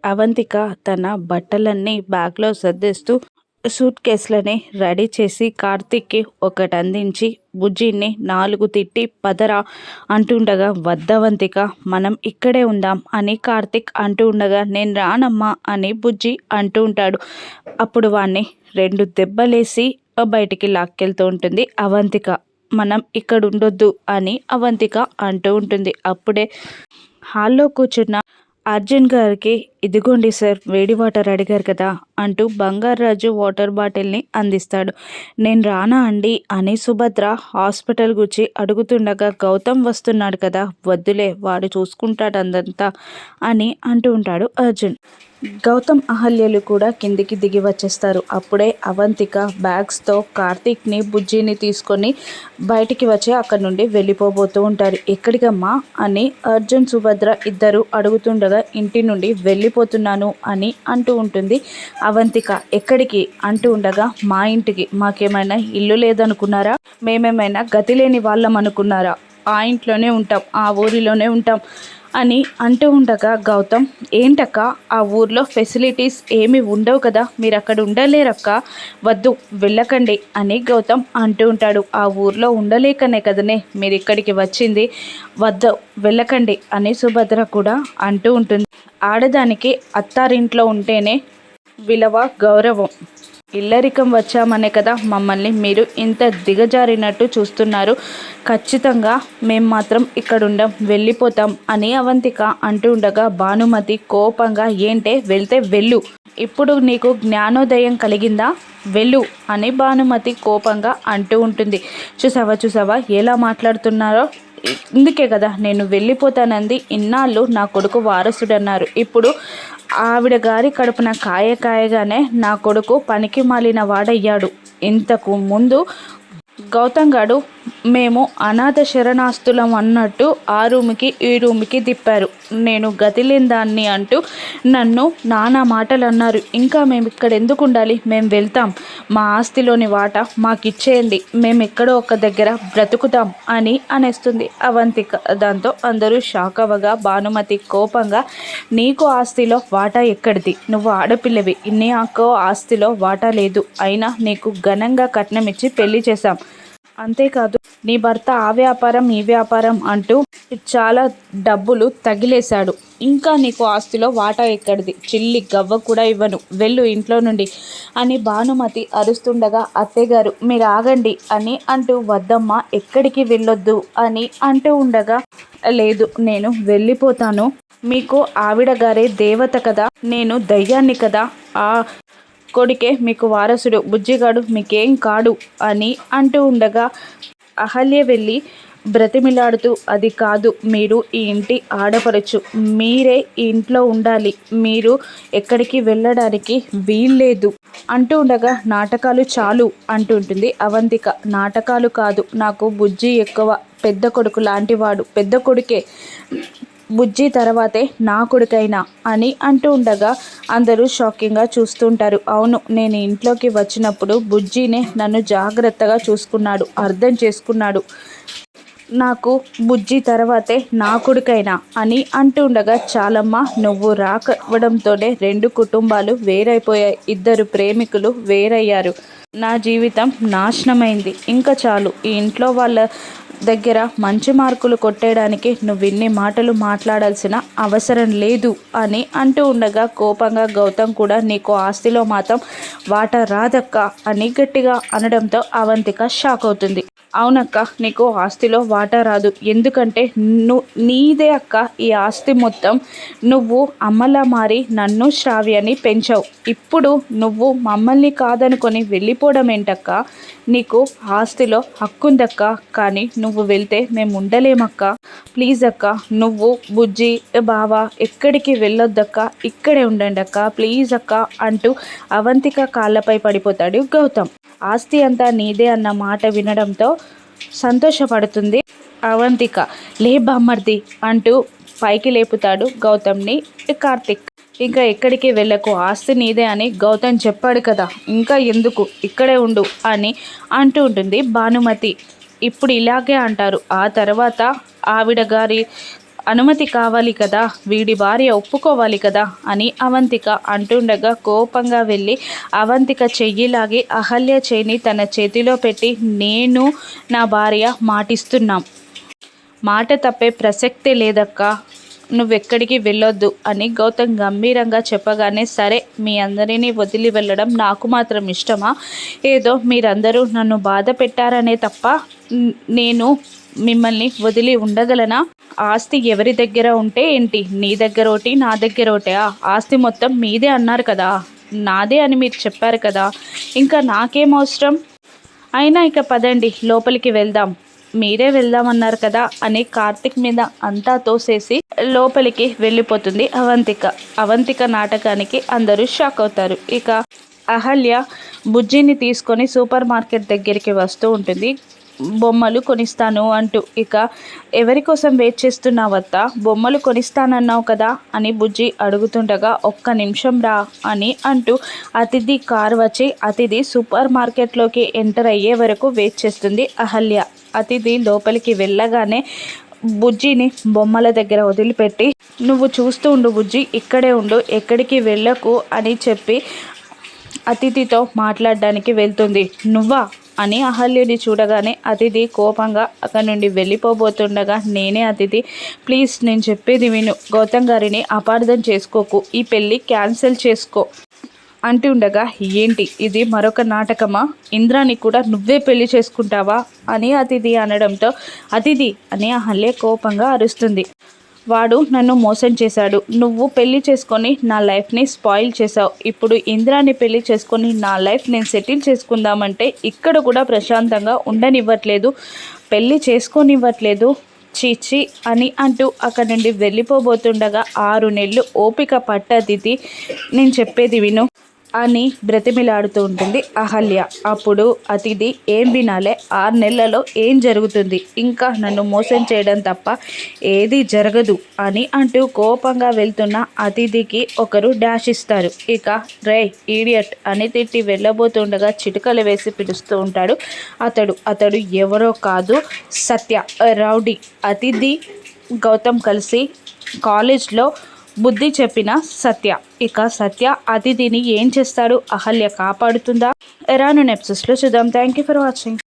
అవంతిక తన బట్టలన్నీ బ్యాగ్లో సర్దేస్తూ సూట్ కేసులని రెడీ చేసి కార్తీక్కి ఒకటి అందించి బుజ్జిని 4 తిట్టి పదరా అంటుండగా, వద్దవంతిక మనం ఇక్కడే ఉందాం అని కార్తీక్ అంటూ ఉండగా, నేను రానమ్మా అని బుజ్జి అంటూ ఉంటాడు. అప్పుడు వాణ్ణి 2 దెబ్బలేసి బయటికి లాక్కెళ్తూ ఉంటుంది అవంతిక. మనం ఇక్కడ ఉండొద్దు అని అవంతిక అంటూ ఉంటుంది. అప్పుడే హాల్లో కూర్చున్న అర్జున్ గారికి, ఇదిగోండి సార్ వేడి వాటర్ అడిగారు కదా అంటూ బంగారాజు వాటర్ బాటిల్ని అందిస్తాడు. నేను రానా అండి అని సుభద్ర హాస్పిటల్ గురించి అడుగుతుండగా, గౌతమ్ వస్తున్నాడు కదా వద్దులే వాడు చూసుకుంటాడు అందంతా అని అంటూ ఉంటాడు అర్జున్. గౌతమ్ అహల్యలు కూడా కిందికి దిగి వచ్చేస్తారు. అప్పుడే అవంతిక బ్యాగ్స్తో కార్తీక్ని బుజ్జిని తీసుకొని బయటికి వచ్చి అక్కడి నుండి వెళ్ళిపోబోతూ ఉంటారు. ఎక్కడికమ్మా అని అర్జున్ సుభద్ర ఇద్దరు అడుగుతుండగా, ఇంటి నుండి వెళ్ళిపోతున్నాను అని అంటూ ఉంటుంది అవంతిక. ఎక్కడికి అంటూ ఉండగా, మా ఇంటికి. మాకేమైనా ఇల్లు లేదనుకున్నారా? మేమేమైనా గతి లేని వాళ్ళం అనుకున్నారా? ఆ ఇంట్లోనే ఉంటాం, ఆ ఊరిలోనే ఉంటాం అని అంటూ ఉండగా, గౌతమ్ ఏంటక్క ఆ ఊర్లో ఫెసిలిటీస్ ఏమి ఉండవు కదా, మీరు అక్కడ ఉండలేరక్క, వద్దు వెళ్ళకండి అని గౌతమ్ అంటూ ఉంటాడు. ఆ ఊర్లో ఉండలేకనే కదనే మీరు ఇక్కడికి వచ్చింది, వద్దు వెళ్ళకండి అని సుభద్ర కూడా అంటూ ఉంటుంది. ఆడదానికి అత్తారింట్లో ఉంటేనే విలువ, గౌరవం. ఇల్లరికం వచ్చామనే కదా మమ్మల్ని మీరు ఇంత దిగజారినట్టు చూస్తున్నారు. ఖచ్చితంగా మేము మాత్రం ఇక్కడ ఉండం, వెళ్ళిపోతాం అని అవంతిక అంటూ ఉండగా, భానుమతి కోపంగా, ఏంటే వెళ్తే వెళ్ళు, ఇప్పుడు నీకు జ్ఞానోదయం కలిగిందా, వెళ్ళు అని భానుమతి కోపంగా అంటూ ఉంటుంది. చూసావా ఎలా మాట్లాడుతున్నారో, ఇందుకే కదా నేను వెళ్ళిపోతానంది. ఇన్నాళ్ళు నా కొడుకు వారసుడన్నారు, ఇప్పుడు ఆవిడ గారి కడుపున కాయగానే నా కొడుకు పనికి మాలిన వాడయ్యాడు. ఇంతకు ముందు గౌతమ్ గారు మేము అనాథ శరణాస్తులం అన్నట్టు ఆ రూమ్కి ఈ రూమ్కి తిప్పారు. నేను గతిలేని దాన్ని అంటూ నన్ను నానా మాటలు అన్నారు. ఇంకా మేము ఇక్కడ ఎందుకు ఉండాలి, మేము వెళ్తాం, మా ఆస్తిలోని వాటా మాకు ఇచ్చేయండి, మేము ఎక్కడో ఒక దగ్గర బ్రతుకుతాం అని అనేస్తుంది అవంతిక. దాంతో అందరూ షాక్ అవ్వగా, భానుమతి కోపంగా, నీకు ఆస్తిలో వాటా ఎక్కడిది, నువ్వు ఆడపిల్లవి, నీకు ఆస్తిలో వాటా లేదు, అయినా నీకు ఘనంగా కట్నం ఇచ్చి పెళ్లి చేశాం, అంతేకాదు నీ భర్త ఆ వ్యాపారం ఈ వ్యాపారం అంటూ చాలా డబ్బులు తగిలేశాడు, ఇంకా నీకు ఆస్తిలో వాటా ఎక్కడిది, చిల్లి గవ్వ కూడా ఇవ్వను, వెళ్ళు ఇంట్లో నుండి అని భానుమతి అరుస్తుండగా, అత్తయ్యగారు మీరు ఆగండి అని అంటూ, వద్దమ్మా ఎక్కడికి వెళ్ళొద్దు అని అంటూ ఉండగా, లేదు నేను వెళ్ళిపోతాను, మీకు ఆవిడ గారే దేవత కదా, నేను దయ్యాన్ని కదా, ఆ కొడుకే మీకు వారసుడు, బుజ్జిగాడు మీకేం కాడు అని అంటూ ఉండగా, అహల్య వెళ్ళి బ్రతిమిలాడుతూ, అది కాదు, మీరు ఈ ఇంటి ఆడపడచ్చు, మీరే ఈ ఇంట్లో ఉండాలి, మీరు ఎక్కడికి వెళ్ళడానికి వీల్లేదు అంటూ ఉండగా, నాటకాలు చాలు అంటుంటుంది అవంతిక. నాటకాలు కాదు, నాకు బుజ్జి ఎక్కువ, పెద్ద కొడుకు లాంటివాడు, పెద్ద కొడుకే, బుజ్జి తర్వాతే నా కొడుకైనా అని అంటూ ఉండగా అందరూ షాకింగ్గా చూస్తుంటారు. అవును, నేను ఇంట్లోకి వచ్చినప్పుడు బుజ్జినే నన్ను జాగ్రత్తగా చూసుకున్నాడు, అర్థం చేసుకున్నాడు, నాకు బుజ్జి తర్వాతే నా కొడుకైనా అని అంటూ ఉండగా, చాలమ్మా నువ్వు రాకవడంతోనే 2 కుటుంబాలు వేరైపోయాయి, 2 ప్రేమికులు వేరయ్యారు, నా జీవితం నాశనమైంది, ఇంకా చాలు, ఈ ఇంట్లో వాళ్ళ దగ్గర మంచి మార్కులు కొట్టేయడానికి నువ్వు ఇన్ని మాటలు మాట్లాడాల్సిన అవసరం లేదు అని అంటూ ఉండగా, కోపంగా గౌతమ్ కూడా, నీకు ఆస్తిలో మాత్రం వాటా రాదక్క అని గట్టిగా అనడంతో అవంతిక షాక్ అవుతుంది. అవునక్క, నీకు ఆస్తిలో వాటా రాదు, ఎందుకంటే నీదే అక్క ఈ ఆస్తి మొత్తం, నువ్వు అమ్మలా మారి నన్ను శ్రావ్యని పెంచావు, ఇప్పుడు నువ్వు మమ్మల్ని కాదనుకొని వెళ్ళిపోవడం ఏంటక్క, నీకు ఆస్తిలో హక్కుందక్క, కానీ నువ్వు వెళ్తే మేము ఉండలేమక్క, ప్లీజ్ అక్క, నువ్వు బుజ్జి బావ ఎక్కడికి వెళ్ళొద్దక్క, ఇక్కడే ఉండండి అక్క, ప్లీజ్ అక్క అంటూ అవంతిక కాళ్ళపై పడిపోతాడు గౌతమ్. ఆస్తి అంతా నీదే అన్న మాట వినడంతో సంతోషపడుతుంది అవంతిక. లే బామ్మర్ది అంటూ పైకి లేపుతాడు గౌతమ్ని కార్తిక్. ఇంకా ఎక్కడికి వెళ్ళకు, ఆస్తి నీదే అని గౌతమ్ చెప్పాడు కదా, ఇంకా ఎందుకు ఇక్కడే ఉండు అని అంటూ ఉంటుంది భానుమతి. ఇప్పుడు ఇలాగే అంటారు, ఆ తర్వాత ఆవిడ గారి అనుమతి కావాలి కదా, వీడి భార్య ఒప్పుకోవాలి కదా అని అవంతిక అంటుండగా కోపంగా వెళ్ళి అవంతిక చెయ్యిలాగి అహల్య చేయిని తన చేతిలో పెట్టి, నేను నా భార్య మాటిస్తున్నాం, మాట తప్పే ప్రసక్తే లేదక్క, నువ్వెక్కడికి వెళ్ళొద్దు అని గౌతమ్ గంభీరంగా చెప్పగానే, సరే మీ అందరినీ వదిలి వెళ్ళడం నాకు మాత్రం ఇష్టమా? ఏదో మీరందరూ నన్ను బాధ పెట్టారనే తప్ప నేను మిమ్మల్ని వదిలి ఉండగలనా? ఆస్తి ఎవరి దగ్గర ఉంటే ఏంటి, నీ దగ్గర ఒకటి నా దగ్గర ఒకటి, ఆస్తి మొత్తం మీదే అన్నారు కదా, నాదే అని మీరు చెప్పారు కదా, ఇంకా నాకేం అవసరం? అయినా ఇక పదండి లోపలికి వెళ్దాం, మీరే వెళ్దామన్నారు కదా అని కార్తిక్ మీద అంతా తోసేసి లోపలికి వెళ్ళిపోతుంది అవంతిక నాటకానికి అందరూ షాక్ అవుతారు. ఇక అహల్య బుజ్జిని తీసుకొని సూపర్ మార్కెట్ దగ్గరికి వస్తూ ఉంటుంది, బొమ్మలు కొనిస్తాను అంటూ. ఇక ఎవరి కోసం వెయిట్ చేస్తున్నావత్తా, బొమ్మలు కొనిస్తానన్నావు కదా అని బుజ్జి అడుగుతుండగా, ఒక్క నిమిషం రా అని అంటూ అతిథి కార్ వచ్చి అతిథి సూపర్ మార్కెట్లోకి ఎంటర్ అయ్యే వరకు వెయిట్ చేస్తుంది అహల్య. అతిథి లోపలికి వెళ్ళగానే బుజ్జిని బొమ్మల దగ్గర వదిలిపెట్టి, నువ్వు చూస్తూ ఉండు బుజ్జి, ఇక్కడే ఉండు, ఎక్కడికి వెళ్ళకు అని చెప్పి అతిథితో మాట్లాడడానికి వెళ్తుంది. నువ్వా అని అహల్యని చూడగానే అతిథి కోపంగా అక్కడి నుండి వెళ్ళిపోబోతుండగా, నేనే అతిథి, ప్లీజ్ నేను చెప్పేది విను, గౌతమ్ గారిని అపార్థం చేసుకోకు, ఈ పెళ్ళి క్యాన్సిల్ చేసుకో అంటుండగా, ఏంటి ఇది మరొక నాటకమా, ఇంద్రాని కూడా నువ్వే పెళ్లి చేసుకుంటావా అని అతిథి అనడంతో, అతిథి అని అహల్య కోపంగా అరుస్తుంది. వాడు నన్ను మోసం చేశాడు, నువ్వు పెళ్లి చేసుకొని నా లైఫ్ని స్పాయిల్ చేసావు, ఇప్పుడు ఇంద్రాని పెళ్లి చేసుకొని నా లైఫ్ నేను సెటిల్ చేసుకుందామంటే ఇక్కడ కూడా ప్రశాంతంగా ఉండనివ్వట్లేదు, పెళ్లి చేసుకోనివ్వట్లేదు, చీచి అని అంటూ అక్కడి నుండి వెళ్ళిపోబోతుండగా, 6 నెలలు ఓపిక పట్టదిది, నేను చెప్పేది విను అని బ్రతిమిలాడుతూ ఉంటుంది అహల్య. అప్పుడు అతిథి, ఏం వినాలే, 6 నెలలలో ఏం జరుగుతుంది, ఇంకా నన్ను మోసం చేయడం తప్ప ఏది జరగదు అని అంటూ కోపంగా వెళ్తున్న అతిథికి ఒకరు డాష్ ఇస్తారు. ఇక రే ఈడియట్ అని తిట్టి వెళ్ళబోతుండగా చిటికలు వేసి పిలుస్తూ ఉంటాడు అతడు ఎవరో కాదు, సత్య, రౌడీ. అతిథి గౌతమ్ కలిసి కాలేజ్లో బుద్ధి చెప్పిన సత్య. ఇక సత్య అతిథిని ఏం చేస్తాడు, అహల్య కాపాడుతుందా? రాను ఎపిసోడ్స్లో చూద్దాం. Thank you for watching.